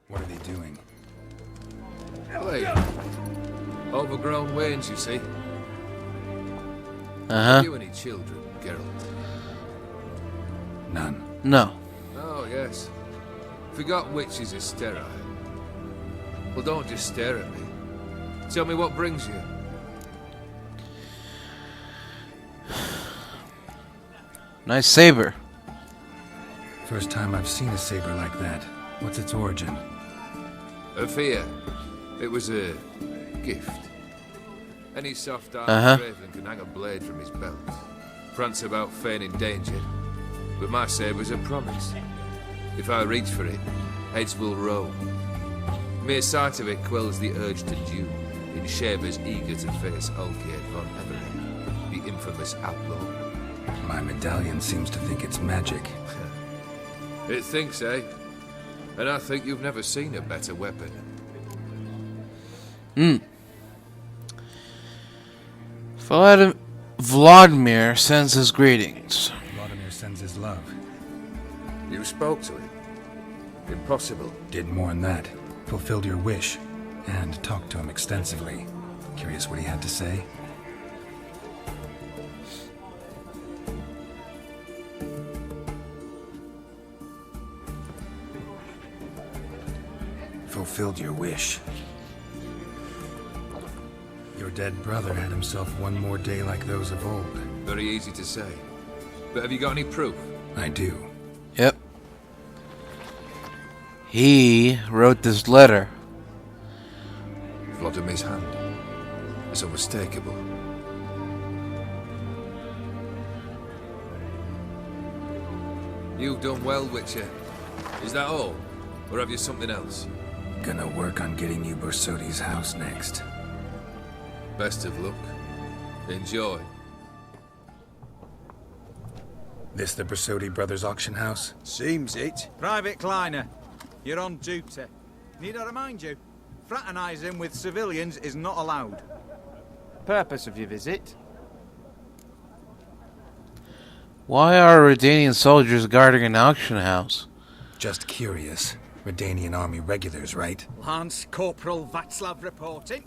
What are they doing? Wait. Overgrown wains, you see. Uh-huh. Have you any children, Geralt? None. No. Oh, yes. Forgot witches are sterile. Well, don't just stare at me. Tell me what brings you. Nice saber. First time I've seen a saber like that. What's its origin? A fear. It was a gift. Any soft-eyed raven can hang a blade from his belt. Prance about feigning danger. But my saber's a promise. If I reach for it, heads will roll. Mere sight of it quells the urge to duel, in shavers eager to face Ulkiad von Everett, the infamous outlaw. My medallion seems to think it's magic. It thinks, eh? And I think you've never seen a better weapon. Vladimir sends his greetings. Vladimir sends his love. You spoke to him. Impossible. Did more than that. Fulfilled your wish. And talked to him extensively. Curious what he had to say? Fulfilled your wish. Your dead brother had himself one more day like those of old. Very easy to say. But have you got any proof? I do. Yep. He wrote this letter. Vladimir's hand. It's unmistakable. You've done well, Witcher. Is that all? Or have you something else? Gonna work on getting you Borsodi's house next. Best of luck. Enjoy. This the Borsodi Brothers auction house? Seems it. Private Kleiner, you're on duty. Need I remind you, fraternising with civilians is not allowed. Purpose of your visit? Why are Redanian soldiers guarding an auction house? Just curious. Redanian army regulars, right? Lance Corporal Václav reporting.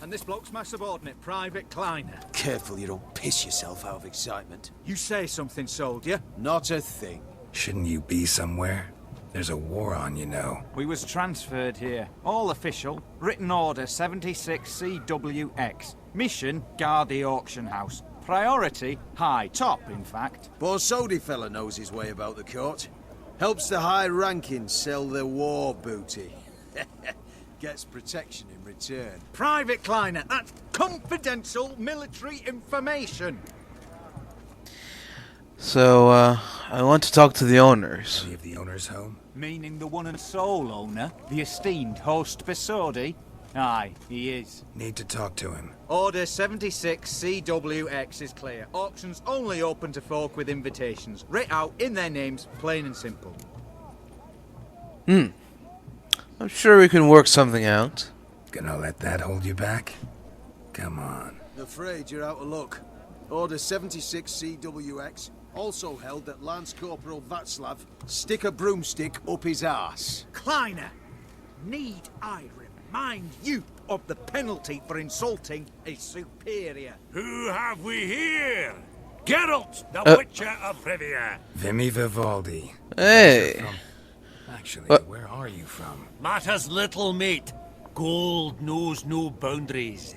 And this bloke's my subordinate, Private Kleiner. Careful you don't piss yourself out of excitement. You say something, soldier. Not a thing. Shouldn't you be somewhere? There's a war on, you know. We was transferred here. All official. Written order 76CWX. Mission, guard the auction house. Priority, high. Top, in fact. Borsodi fella knows his way about the court. Helps the high rankings sell their war booty. Gets protection in return. Private Kleiner, that's confidential military information. So, I want to talk to the owners. Any of the owners home? Meaning the one and sole owner, the esteemed host Borsodi? Aye, he is. Need to talk to him. Order 76CWX is clear. Auctions only open to folk with invitations. Writ out in their names, plain and simple. I'm sure we can work something out. Gonna let that hold you back? Come on. Afraid you're out of luck. Order 76CWX also held that Lance Corporal Václav stick a broomstick up his arse. Kleiner, need I remind you of the penalty for insulting a superior? Who have we here? Geralt, the Witcher of Rivia. Vimme Vivaldi. Hey! Actually, What? where are you from? Matters little, mate. Gold knows no boundaries.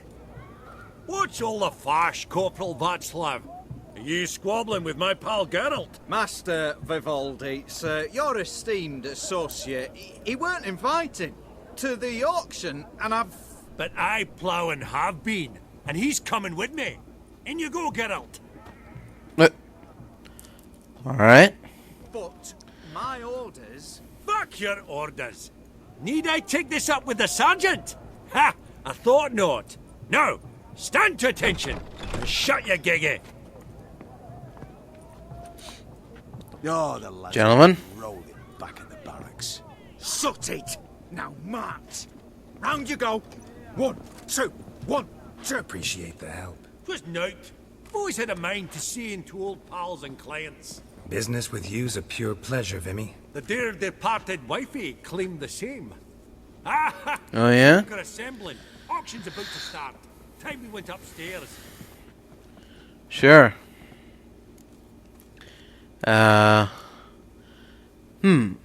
What's all the fash, Corporal Václav? Are you squabbling with my pal Geralt? Master Vivaldi, sir, your esteemed associate, he weren't invited to the auction, and I've... But I plough and have been, and he's coming with me. In you go, Geralt. Alright. But my orders... Fuck your orders. Need I take this up with the sergeant? Ha! I thought not. Now, stand to attention and shut your giggy. Oh, the lads Gentlemen. rolling back at the barracks. Sut it! Now march! Round you go! 1, 2, 1, 2. Appreciate the help. 'Twas night. I've always had a mind to seeing to old pals and clients. Business with you's a pure pleasure, Vimme. The dear departed wifey claimed the same. Oh, yeah? We're assembling. Auction's about to start. Time we went upstairs. Sure. Didn't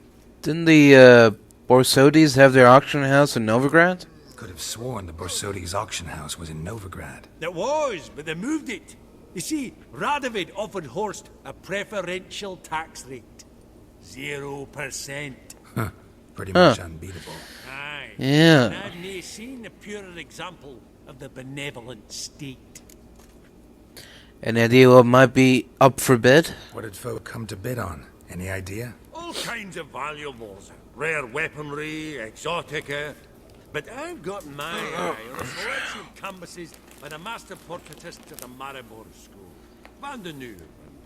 the Borsodis have their auction house in Novigrad? Could have sworn the Borsodi's auction house was in Novigrad. It was, but they moved it. You see, Radovid offered Horst a preferential tax rate. 0%. Huh. Pretty much unbeatable. Aye. Yeah. And I've nae seen a purer example of the benevolent state. Any idea what might be up for bid? What did folk come to bid on? Any idea? All kinds of valuables. Rare weaponry, exotica. But I've got my eye on a selection of canvases by the master portraitist of the Maribor School. Vandeneur,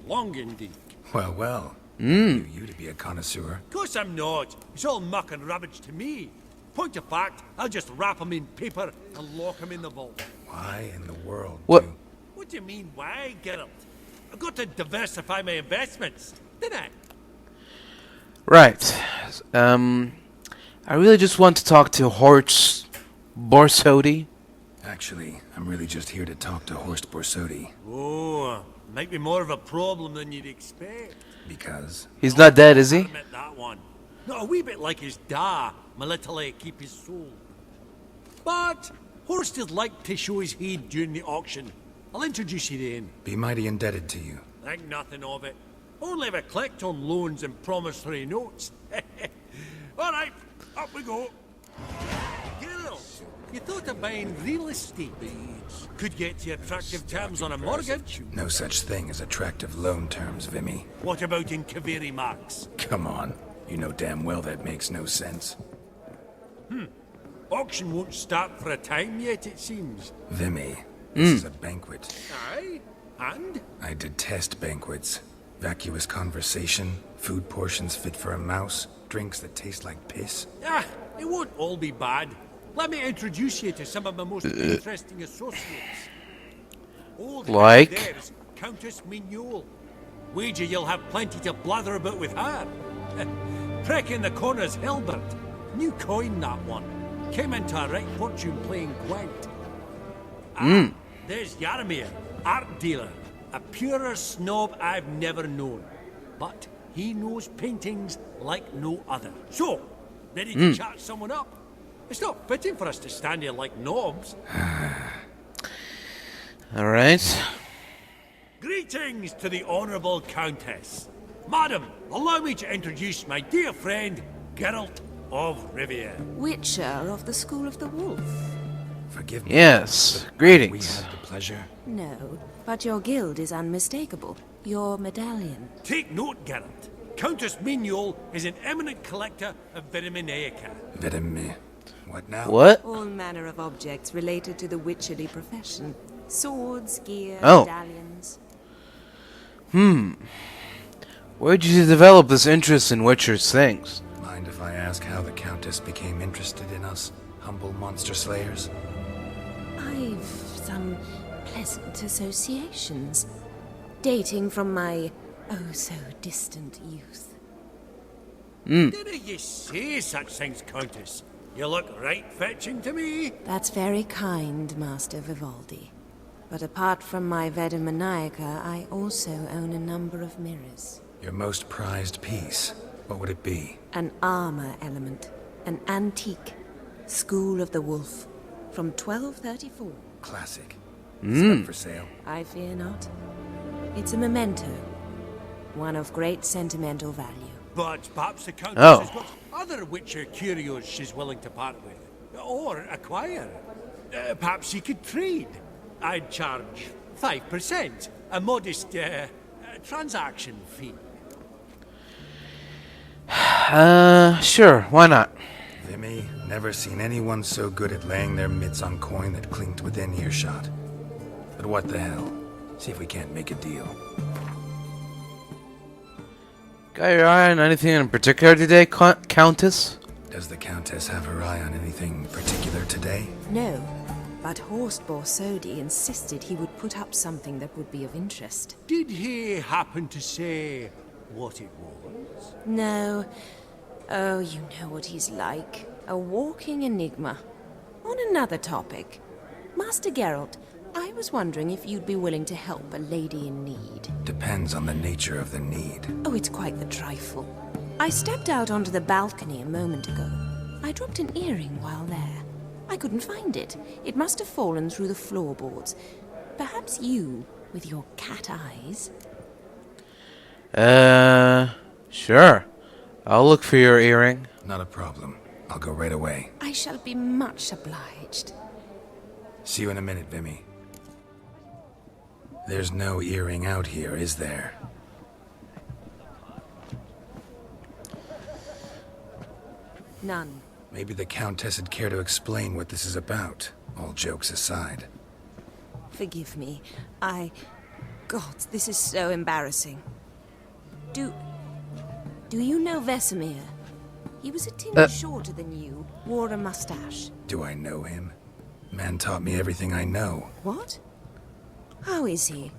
Longendijk. Well, well. I knew you to be a connoisseur. Of course I'm not. It's all muck and rubbish to me. Point of fact, I'll just wrap 'em in paper and lock 'em in the vault. Why in the world What? do... What do you mean, why, Geralt? I've got to diversify my investments, didn't I? Right. I really just want to talk to Horst Borsodi. Actually, I'm really just here to talk to Horst Borsodi. Oh, might be more of a problem than you'd expect. Because... He's not dead, is he? Admit that one. Not a wee bit like his da, my little keep his soul. But Horst would like to show his head during the auction. I'll introduce you then. Be mighty indebted to you. Think nothing of it. Only ever collect on loans and promissory notes. All right, up we go. Geralt, you thought of buying real estate? Could get you attractive terms on a mortgage. No such thing as attractive loan terms, Vimme. What about in Kaveri Marks? Come on. You know damn well that makes no sense. Auction won't start for a time yet, it seems. Vimme, this is a banquet. Aye, and? I detest banquets. Vacuous conversation, food portions fit for a mouse, drinks that taste like piss. Ah, it won't all be bad. Let me introduce you to some of my most interesting associates. Old Like? there's Countess Mignol. Wager you'll have plenty to blather about with her. Prick in the corner's Hilbert. New coin, that one. Came into a right fortune playing Gwent. There's Yarmir, art dealer. A purer snob I've never known. But he knows paintings like no other. So, ready to chat someone up? It's not fitting for us to stand here like knobs. Alright. Greetings to the Honourable Countess. Madam, allow me to introduce my dear friend, Geralt of Rivia. Witcher of the School of the Wolf. Forgive me. Yes. We Greetings. had the pleasure. No, but your guild is unmistakable. Your medallion. Take note, Geralt. Countess Mignol is an eminent collector of Viriminaica. Vimme. What now? What? All manner of objects related to the witcherly profession. Swords, gear, Oh. medallions. Where did you develop this interest in Witcher's things? Mind if I ask how the Countess became interested in us, humble monster slayers? I've some pleasant associations. Dating from my oh-so-distant youth. Didn't you say such things, Countess? You look right fetching to me. That's very kind, Master Vivaldi. But apart from my Vedemaniaca, I also own a number of mirrors. Your most prized piece, what would it be? An armor element. An antique. School of the Wolf. From 1234. Classic. Is it up for sale? I fear not. It's a memento. One of great sentimental value. But perhaps the Countess Oh. has got other Witcher curios she's willing to part with. Or acquire. Perhaps she could trade. I'd charge 5%. A modest transaction fee. Sure, why not? Vimme, never seen anyone so good at laying their mitts on coin that clinked within earshot. But what the hell? See if we can't make a deal. Got your eye on anything in particular today, Countess? Does the Countess have her eye on anything particular today? No, but Horst Borsodi insisted he would put up something that would be of interest. Did he happen to say what it was? No. Oh, you know what he's like. A walking enigma. On another topic, Master Geralt, I was wondering if you'd be willing to help a lady in need. Depends on the nature of the need. Oh, it's quite the trifle. I stepped out onto the balcony a moment ago. I dropped an earring while there. I couldn't find it. It must have fallen through the floorboards. Perhaps you, with your cat eyes... Sure. I'll look for your earring. Not a problem. I'll go right away. I shall be much obliged. See you in a minute, Vimme. There's no earring out here, is there? None. Maybe the Countess would care to explain what this is about, all jokes aside. Forgive me. God, this is so embarrassing. Do you know Vesemir? He was a tinge shorter than you, wore a mustache. Do I know him? Man taught me everything I know. What? How is he,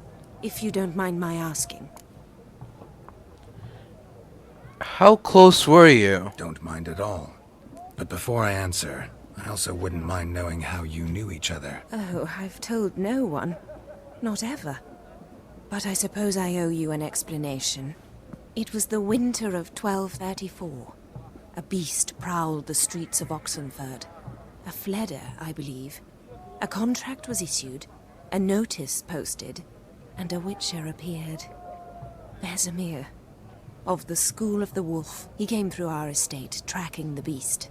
if you don't mind my asking? How close were you? Don't mind at all. But before I answer, I also wouldn't mind knowing how you knew each other. Oh, I've told no one. Not ever. But I suppose I owe you an explanation. It was the winter of 1234. A beast prowled the streets of Oxenford. A fledder, I believe. A contract was issued, a notice posted, and a witcher appeared. Vesemir. Of the School of the Wolf. He came through our estate, tracking the beast.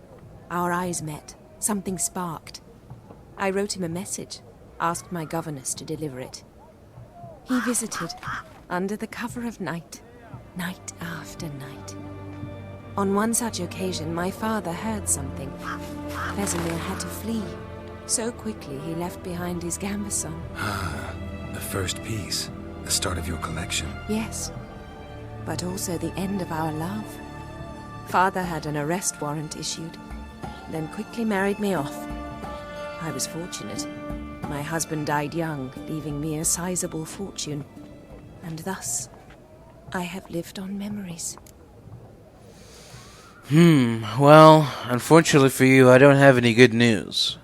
Our eyes met. Something sparked. I wrote him a message, asked my governess to deliver it. He visited, under the cover of night, night after night. On one such occasion, my father heard something. Vesemir had to flee. So quickly, he left behind his gambeson. Ah, the first piece. The start of your collection. Yes, but also the end of our love. Father had an arrest warrant issued, then quickly married me off. I was fortunate. My husband died young, leaving me a sizable fortune. And thus, I have lived on memories. Well, unfortunately for you, I don't have any good news.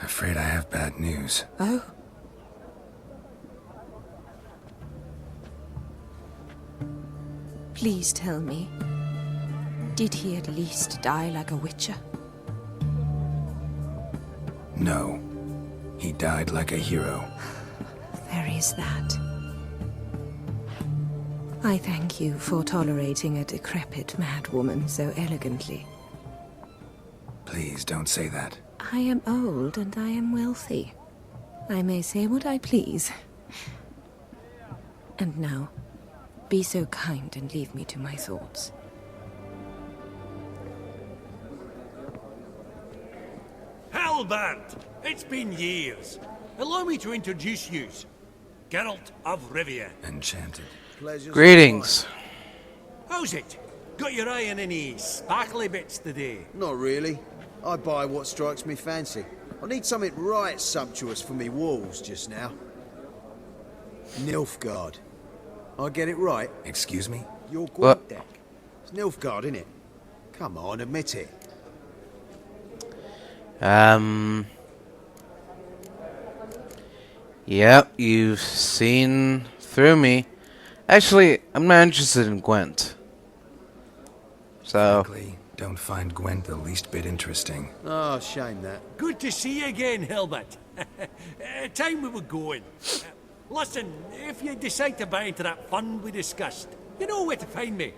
Afraid I have bad news. Oh? Please tell me, did he at least die like a witcher? No. He died like a hero. There is that. I thank you for tolerating a decrepit madwoman so elegantly. Please don't say that. I am old and I am wealthy. I may say what I please. And now, be so kind and leave me to my thoughts. Hellbent! It's been years. Allow me to introduce you. Geralt of Rivia. Enchanted. Pleasure's Greetings. How's it? Got your eye on any sparkly bits today? mine. Not really. I buy what strikes me fancy. I need something right sumptuous for me walls just now. Nilfgaard. I get it right? Excuse me? Your What? deck. It's Nilfgaard, innit? Come on, admit it. Yep, you've seen through me. Actually, I'm not interested in Gwent. So, Frankly, don't find Gwent the least bit interesting. Oh, shame that. Good to see you again, Hilbert. Time we were going. Listen, if you decide to buy into that fund we discussed, you know where to find me.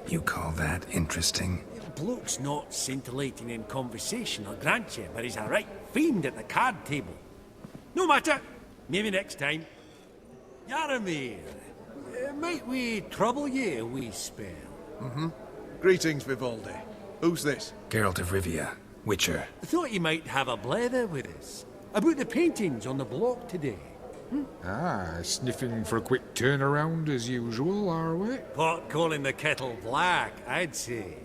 You call that interesting? Bloke's not scintillating in conversation, I'll grant you, but he's a right fiend at the card table. No matter. Maybe next time. Yaramir, might we trouble you a wee spell? Greetings, Vivaldi. Who's this? Geralt of Rivia, Witcher. I thought you might have a blether with us. About the paintings on the block today. Sniffing for a quick turnaround as usual, are we? Pot calling the kettle black, I'd say.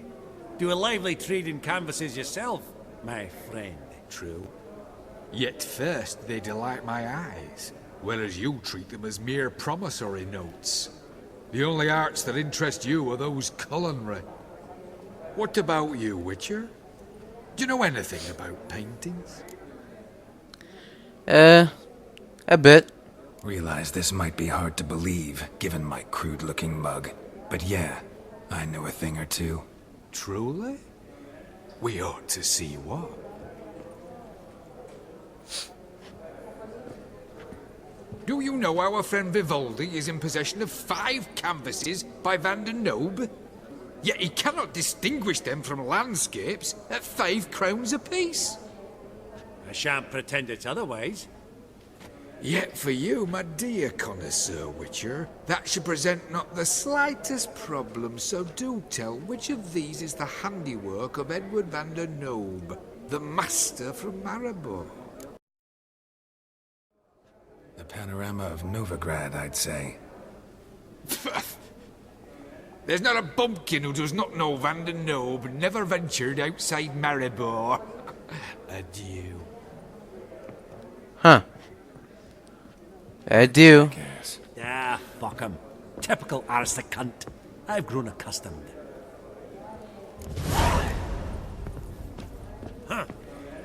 Do a lively trade in canvases yourself, my friend. True. Yet first they delight my eyes. whereas you treat them as mere promissory notes. The only arts that interest you are those culinary. What about you, Witcher? Do you know anything about paintings? A bit. Realize this might be hard to believe, given my crude-looking mug. But yeah, I know a thing or two. Truly? We ought to see what. Do you know our friend Vivaldi is in possession of 5 canvases by Van der Nobe? Yet he cannot distinguish them from landscapes at 5 crowns apiece. I shan't pretend it's otherwise. Yet for you, my dear connoisseur Witcher, that should present not the slightest problem, so do tell which of these is the handiwork of Edward van der Nobe, the master from Maribor. The panorama of Novigrad, I'd say. There's not a bumpkin who does not know van der Nobe never ventured outside Maribor. Adieu. Huh. I do. Yes. Ah, fuck him. Typical aristocrat cunt. I've grown accustomed.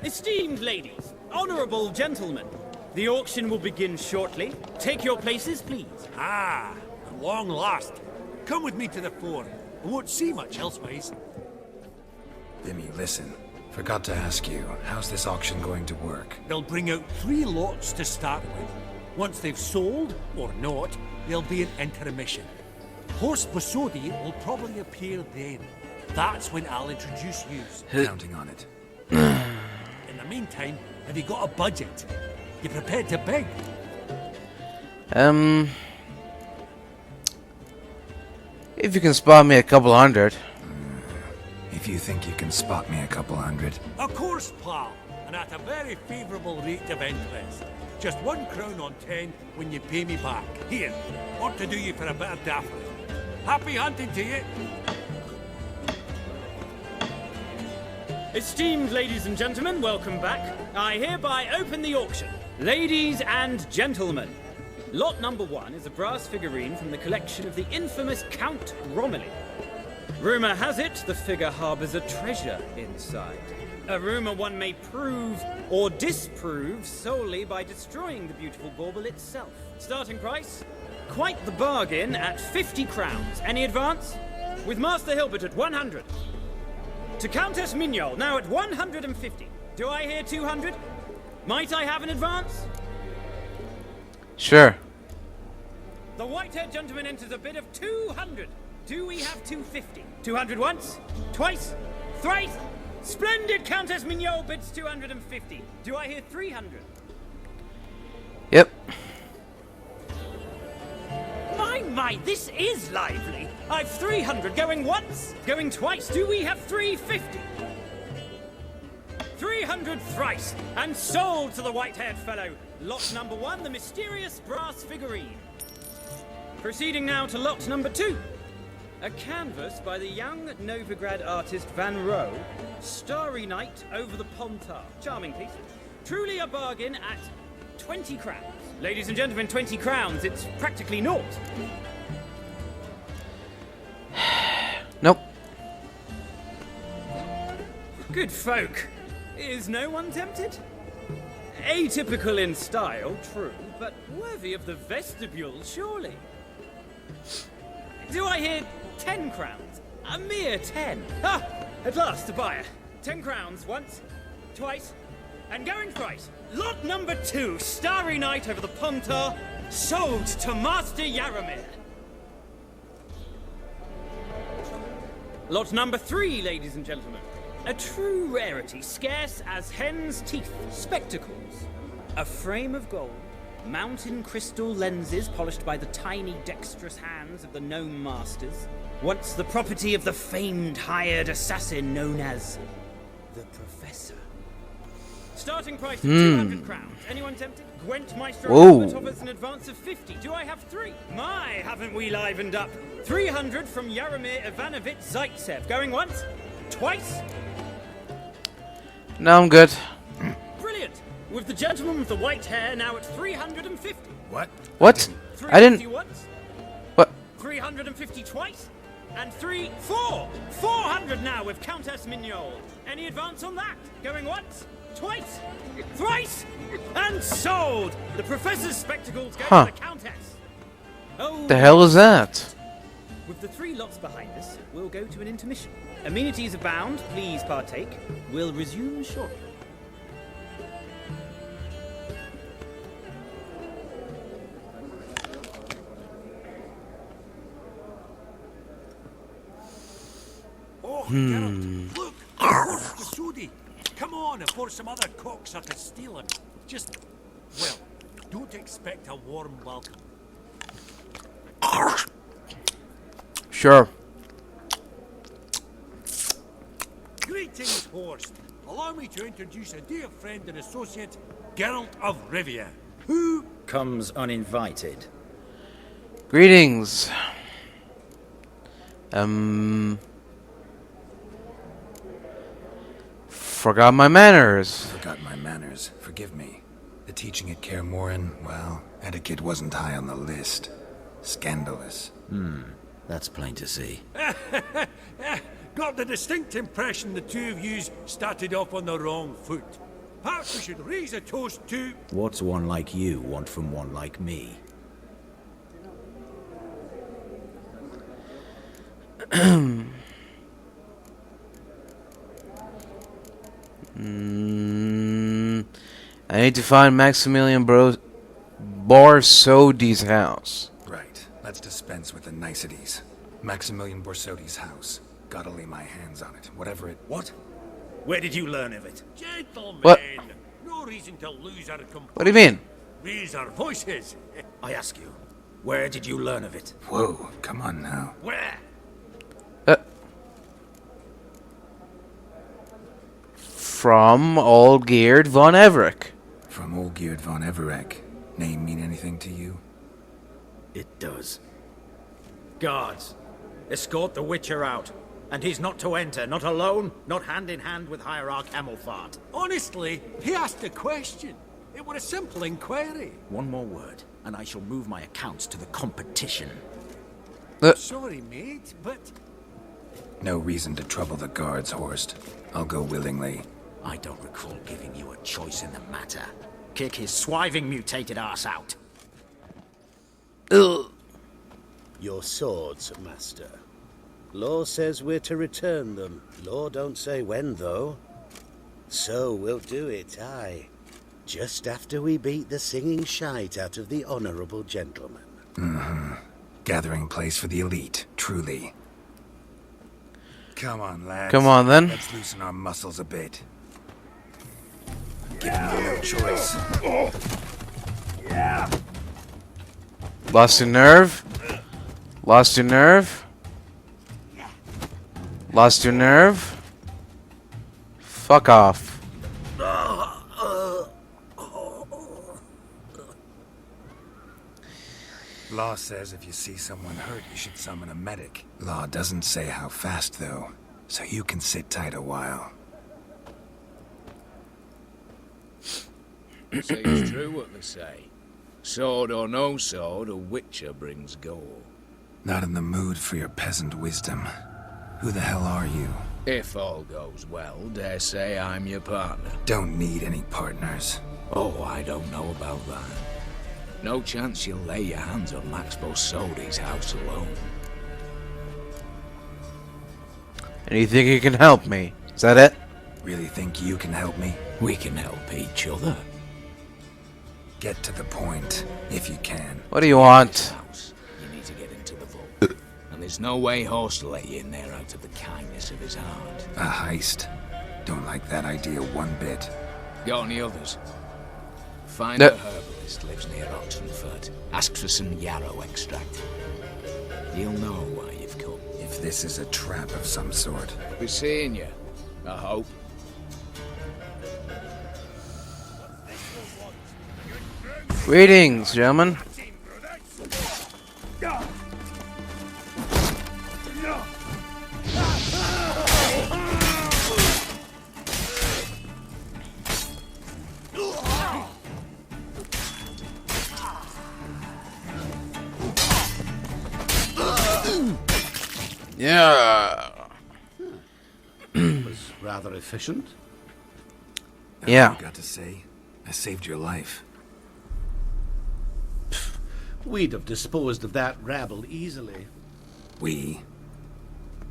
Esteemed ladies, honourable gentlemen, the auction will begin shortly. Take your places, please. Ah, at long last. Come with me to the fore. I won't see much elsewise. Vimme, listen. Forgot to ask you, how's this auction going to work? They'll bring out 3 lots to start with. Once they've sold, or not, there'll be an intermission. Horse Borsodi will probably appear then. That's when I'll introduce you. Counting on it. In the meantime, have you got a budget? You prepared to beg? If you can spot me a couple hundred. If you think you can spot me a couple hundred. Of course, pal. And at a very favourable rate of interest. Just 1 crown on 10 when you pay me back. Here, ought to do you for a bit of daffery. Happy hunting to you. Esteemed ladies and gentlemen, welcome back. I hereby open the auction. Ladies and gentlemen, lot number 1 is a brass figurine from the collection of the infamous Count Romilly. Rumour has it the figure harbours a treasure inside. A rumour one may prove or disprove solely by destroying the beautiful bauble itself. Starting price? Quite the bargain at 50 crowns. Any advance? With Master Hilbert at 100. To Countess Mignol, now at 150. Do I hear 200? Might I have an advance? Sure. The white-haired gentleman enters a bid of 200. Do we have 250? 200 once? Twice? Thrice? Splendid! Countess Mignol bids 250. Do I hear 300? Yep. My, this is lively. I've 300 going once, going twice. Do we have 350? 300 thrice, and sold to the white-haired fellow. Lot number 1, the mysterious brass figurine. Proceeding now to lot number 2. A canvas by the young Novigrad artist Van Rohe, Starry Night over the Pontar. Charming piece. Truly a bargain at 20 crowns. Ladies and gentlemen, 20 crowns, it's practically naught. Nope. Good folk. Is no one tempted? Atypical in style, true, but worthy of the vestibule, surely. Do I hear 10 crowns? A mere 10. Ah, at last, a buyer. 10 crowns once, twice, and going thrice. Lot number 2, Starry Night over the Pontar, sold to Master Yaramir. Lot number 3, ladies and gentlemen. A true rarity, scarce as hen's teeth. Spectacles. A frame of gold. Mountain crystal lenses polished by the tiny, dexterous hands of the gnome masters. Once the property of the famed hired assassin known as the Professor. Starting price of 200 crowns. Anyone tempted? Gwent Maestro Albert offers an advance of 50. Do I have 3? My, haven't we livened up? 300 from Yaramir Ivanovich Zaitsev. Going once? Twice? No, I'm good. Brilliant! With the gentleman with the white hair now at 350. What? What? I didn't. 350 once, What? 350 twice, and 400 now with Countess Mignol. Any advance on that? Going once, twice, thrice, and sold! The Professor's spectacles go Huh. to the Countess. Oh, The hell is that? with the 3 lots behind us, we'll go to an intermission. Amenities abound, please partake. We'll resume shortly. Oh, Geralt, look! Horse Borsodi! Come on, before some other cocksuckers steal him. Just, well, don't expect a warm welcome. Sure. Greetings, Horst. Allow me to introduce a dear friend and associate, Geralt of Rivia, who Comes uninvited. Greetings. Forgot my manners. Forgot my manners. Forgive me. The teaching at Kaer Morhen, well, etiquette wasn't high on the list. Scandalous. That's plain to see. got the distinct impression the two of yous started off on the wrong foot. Perhaps we should raise a toast to... What's one like you want from one like me? I need to find Maximilian Borsodi's house. Right. Let's dispense with the niceties. Maximilian Borsodi's house. Gotta lay my hands on it, whatever it... What? Where did you learn of it? Gentlemen! What? No reason to lose our composure. What do you mean? Raise our voices. I ask you, where did you learn of it? Whoa, come on now. Where? From Olgierd von Everec. From Olgierd von Everec. Name mean anything to you? It does. Guards, escort the Witcher out. And he's not to enter, not alone, not hand in hand with Hierarch Amelfart. Honestly, he asked a question. It was a simple inquiry. One more word, and I shall move my accounts to the competition. Sorry, mate, but... No reason to trouble the guards, Horst. I'll go willingly. I don't recall giving you a choice in the matter. Kick his swiving mutated ass out. Ugh. Your swords, master. Law says we're to return them. Law don't say when, though. So we'll do it, aye. Just after we beat the singing shite out of the honourable gentleman. Mm-hmm. Gathering place for the elite, truly. Come on, lads. Come on, then. Let's loosen our muscles a bit. Give me no choice. Lost your nerve? Lost your nerve? Lost your nerve? Fuck off. Law says if you see someone hurt, you should summon a medic. Law doesn't say how fast, though, so you can sit tight a while. Say it's true what they say. Sword or no sword, a witcher brings goal. Not in the mood for your peasant wisdom. Who the hell are you? If all goes well, dare say I'm your partner. Don't need any partners. Oh, I don't know about that. No chance you'll lay your hands on Max Borsodi's house alone. And you think you can help me? Is that it? Really think you can help me? We can help each other. Get to the point, if you can. What do you want? House. You need to get into the vault. And there's no way Horst will let you in there out of the kindness of his heart. A heist. Don't like that idea one bit. Got any others? Find a herbalist lives near Oxenford. Ask for some yarrow extract. He'll know why you've come. If this is a trap of some sort. Be seeing you, I hope. Greetings, gentlemen. Yeah. Was rather efficient. Yeah. I got to say, I saved your life. We'd have disposed of that rabble easily. We?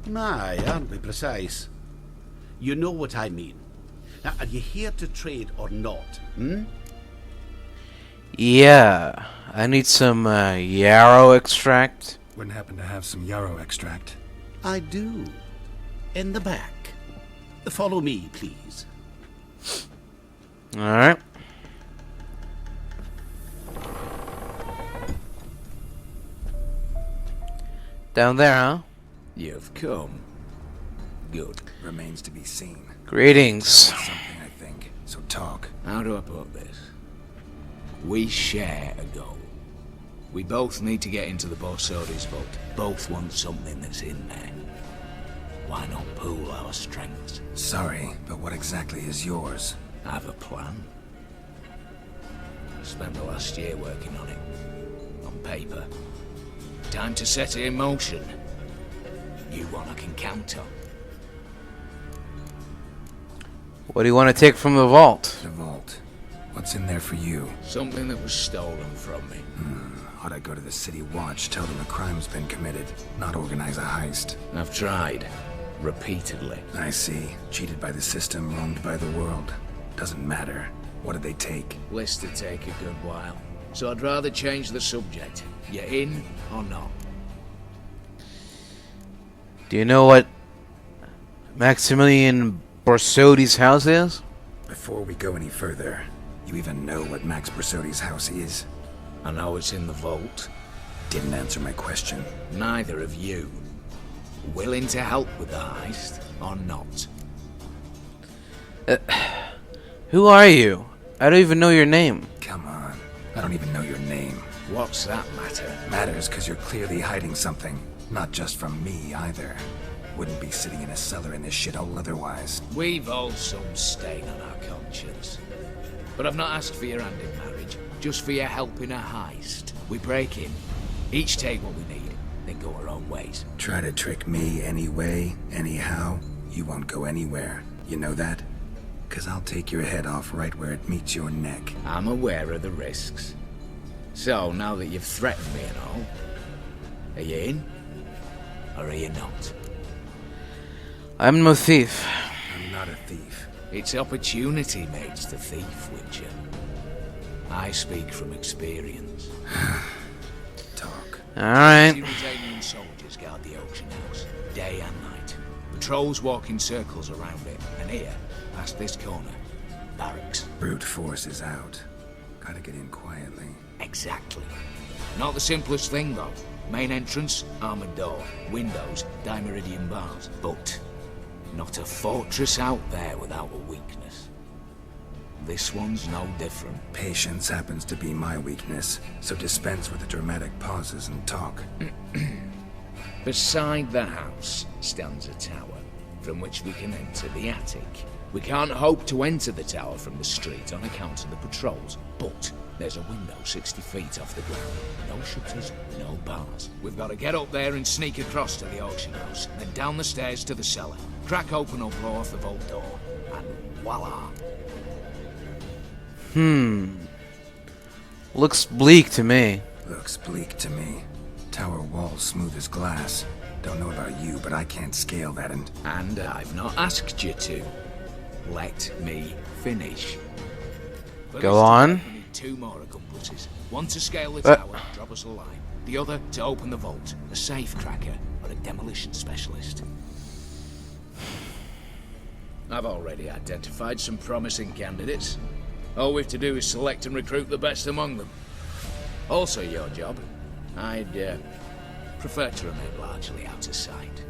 My, aren't we precise? You know what I mean. Now, are you here to trade or not? Yeah. I need some yarrow extract. Wouldn't happen to have some yarrow extract. I do. In the back. Follow me, please. Alright. Down there, huh? You've come. Good. Remains to be seen. Greetings. Something, I think. So talk. How do I put this? We share a goal. We both need to get into the Borsodi's vault. Both want something that's in there. Why not pool our strengths? Sorry, but what exactly is yours? I have a plan. I spent the last year working on it. On paper. Time to set it in motion. You one I can count on. What do you want to take from the vault? The vault. What's in there for you? Something that was stolen from me. Ought I go to the city watch, tell them a crime's been committed, not organize a heist? I've tried. Repeatedly. I see. Cheated by the system, wronged by the world. Doesn't matter. What did they take? List to take a good while. So I'd rather change the subject. You in or not? Do you know what Maximilian Borsodi's house is? Before we go any further, you even know what Max Borsodi's house is? I know it's in the vault. Didn't answer my question. Neither of you. Willing to help with the heist or not? Who are you? I don't even know your name. Come on. I don't even know your name. What's that matter? Matters because you're clearly hiding something. Not just from me, either. Wouldn't be sitting in a cellar in this shithole otherwise. We've all some stain on our conscience. But I've not asked for your hand in marriage. Just for your help in a heist. We break in. Each take what we need. Then go our own ways. Try to trick me anyway, anyhow, you won't go anywhere. You know that? 'Cause I'll take your head off right where it meets your neck. I'm aware of the risks. So, now that you've threatened me and all, are you in? Or are you not? I'm no thief. I'm not a thief. It's opportunity makes the thief, Witcher. I speak from experience. Talk. Alright. Retainment soldiers guard the auction house, day and night. Patrols walk in circles around it, and here, past this corner, barracks. Brute force is out. Gotta get in quietly. Exactly. Not the simplest thing, though. Main entrance, armored door, windows, dimeridian bars. But not a fortress out there without a weakness. This one's no different. Patience happens to be my weakness, so dispense with the dramatic pauses and talk. Beside the house stands a tower, from which we can enter the attic. We can't hope to enter the tower from the street on account of the patrols, but there's a window 60 feet off the ground. No shutters, no bars. We've got to get up there and sneak across to the auction house, then down the stairs to the cellar. Crack open or blow off the vault door, and voila. Looks bleak to me. Looks bleak to me. Tower walls smooth as glass. Don't know about you, but I can't scale that and I've not asked you to. Let me finish. Go on. We need 2 more accomplices. One to scale the tower, drop us a line. The other to open the vault, a safe cracker or a demolition specialist. I've already identified some promising candidates. All we have to do is select and recruit the best among them. Also your job. I'd prefer to remain largely out of sight.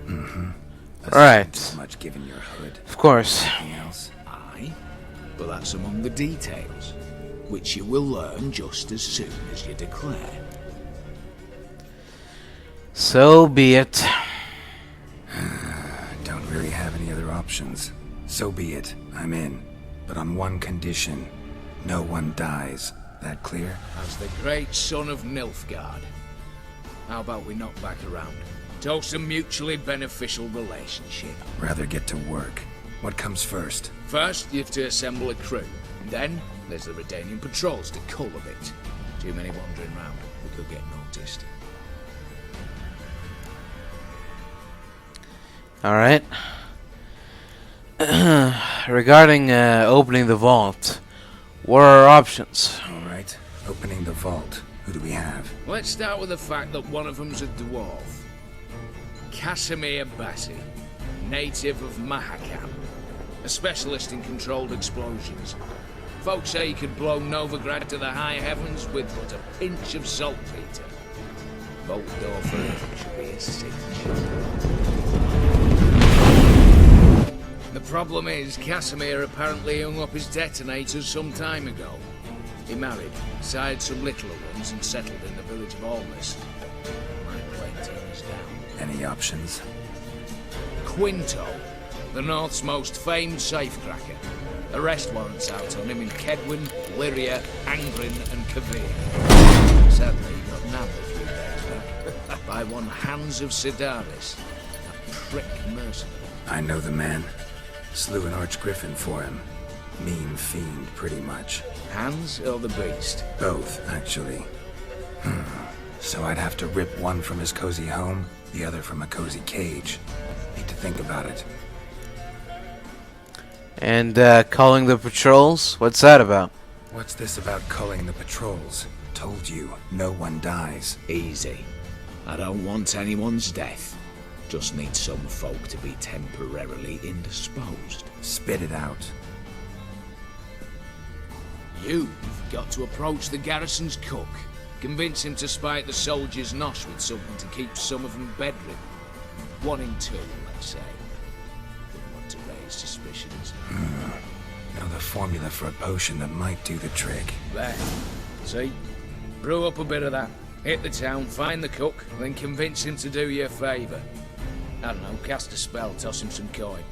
Right. So much given your hood. Of course. Anything else? Aye, but that's among the details, which you will learn just as soon as you declare. So be it. Don't really have any other options. So be it. I'm in. But on one condition. No one dies. That clear? As the great son of Nilfgaard. How about we knock back around? Toast a mutually beneficial relationship. Rather get to work. What comes first? First, you have to assemble a crew. Then, there's the Redanian patrols to cull a bit. Too many wandering round. We could get noticed. Alright. Regarding opening the vault, what are our options? Alright, opening the vault. Who do we have? Let's start with the fact that one of them's a dwarf. Casimir Bassi, native of Mahakam. A specialist in controlled explosions. Folks say he could blow Novigrad to the high heavens with but a pinch of saltpeter. Bolt door for him should be a cinch. The problem is, Casimir apparently hung up his detonators some time ago. He married, sired some littler ones, and settled in the village of Almas. My playing is down. Any options? Quinto, the North's most famed safecracker. Arrest warrants out on him in Kedwin, Lyria, Angrin, and Kavir. Sadly, he got nabbed a few days back by one Hans of Sidaris, a prick mercenary. I know the man. Slew an archgriffin for him. Mean fiend, pretty much. Hans or the beast? Both, actually. So I'd have to rip one from his cozy home, the other from a cozy cage. Need to think about it. And calling the patrols? What's that about? What's this about culling the patrols? Told you, no one dies. Easy. I don't want anyone's death. Just need some folk to be temporarily indisposed. Spit it out. You've got to approach the garrison's cook. Convince him to spike the soldiers' nosh with something to keep some of them bedridden. 1 in 2, let's say. Wouldn't want to raise suspicions. Know the formula for a potion that might do the trick. There. See? Brew up a bit of that. Hit the town, find the cook, then convince him to do you a favour. I don't know, cast a spell, toss him some coin.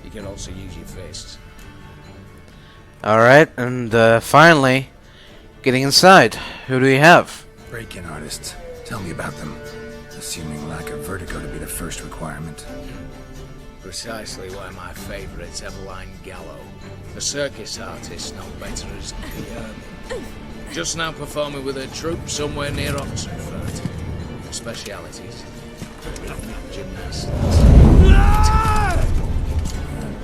You can also use your fists. Alright, and finally, getting inside. Who do we have? Break-in artists. Tell me about them. Assuming lack of vertigo to be the first requirement. Precisely why my favourite's Eveline Gallo. A circus artist known better as Guillermo. Just now performing with her troupe somewhere near Oxenford. Specialities. Gymnastics.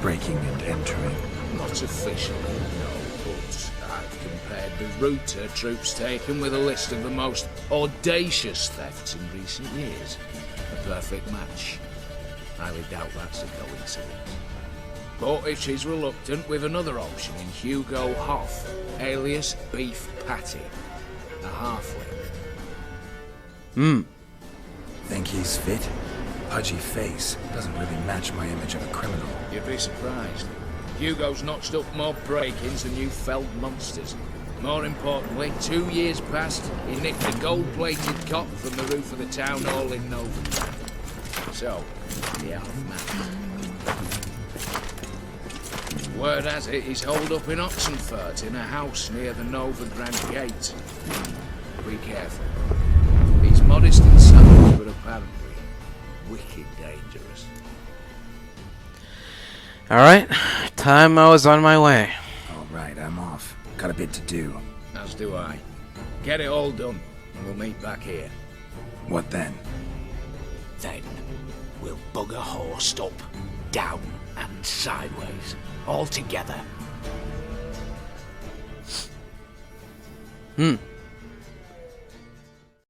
Breaking and entering. Not officially, no, but I've compared the route her troops taken with a list of the most audacious thefts in recent years. A perfect match. Highly doubt that's a coincidence. But if she's reluctant, with another option in Hugo Hoff, alias Beef Patty. A halfling. Think he's fit? Pudgy face. Doesn't really match my image of a criminal. You'd be surprised. Hugo's notched up more break-ins than you felled monsters. More importantly, 2 years past, he nicked a gold-plated cop from the roof of the town hall in Novigrad. So, the half-man. Word has it he's holed up in Oxenfurt in a house near the Novigrad gate. Be careful. He's modest in size, but apparently wicked dangerous. Alright, time I was on my way. Alright, I'm off. Got a bit to do. As do I. Get it all done, and we'll meet back here. What then? Then, we'll bugger horsed up, down, and sideways. All together.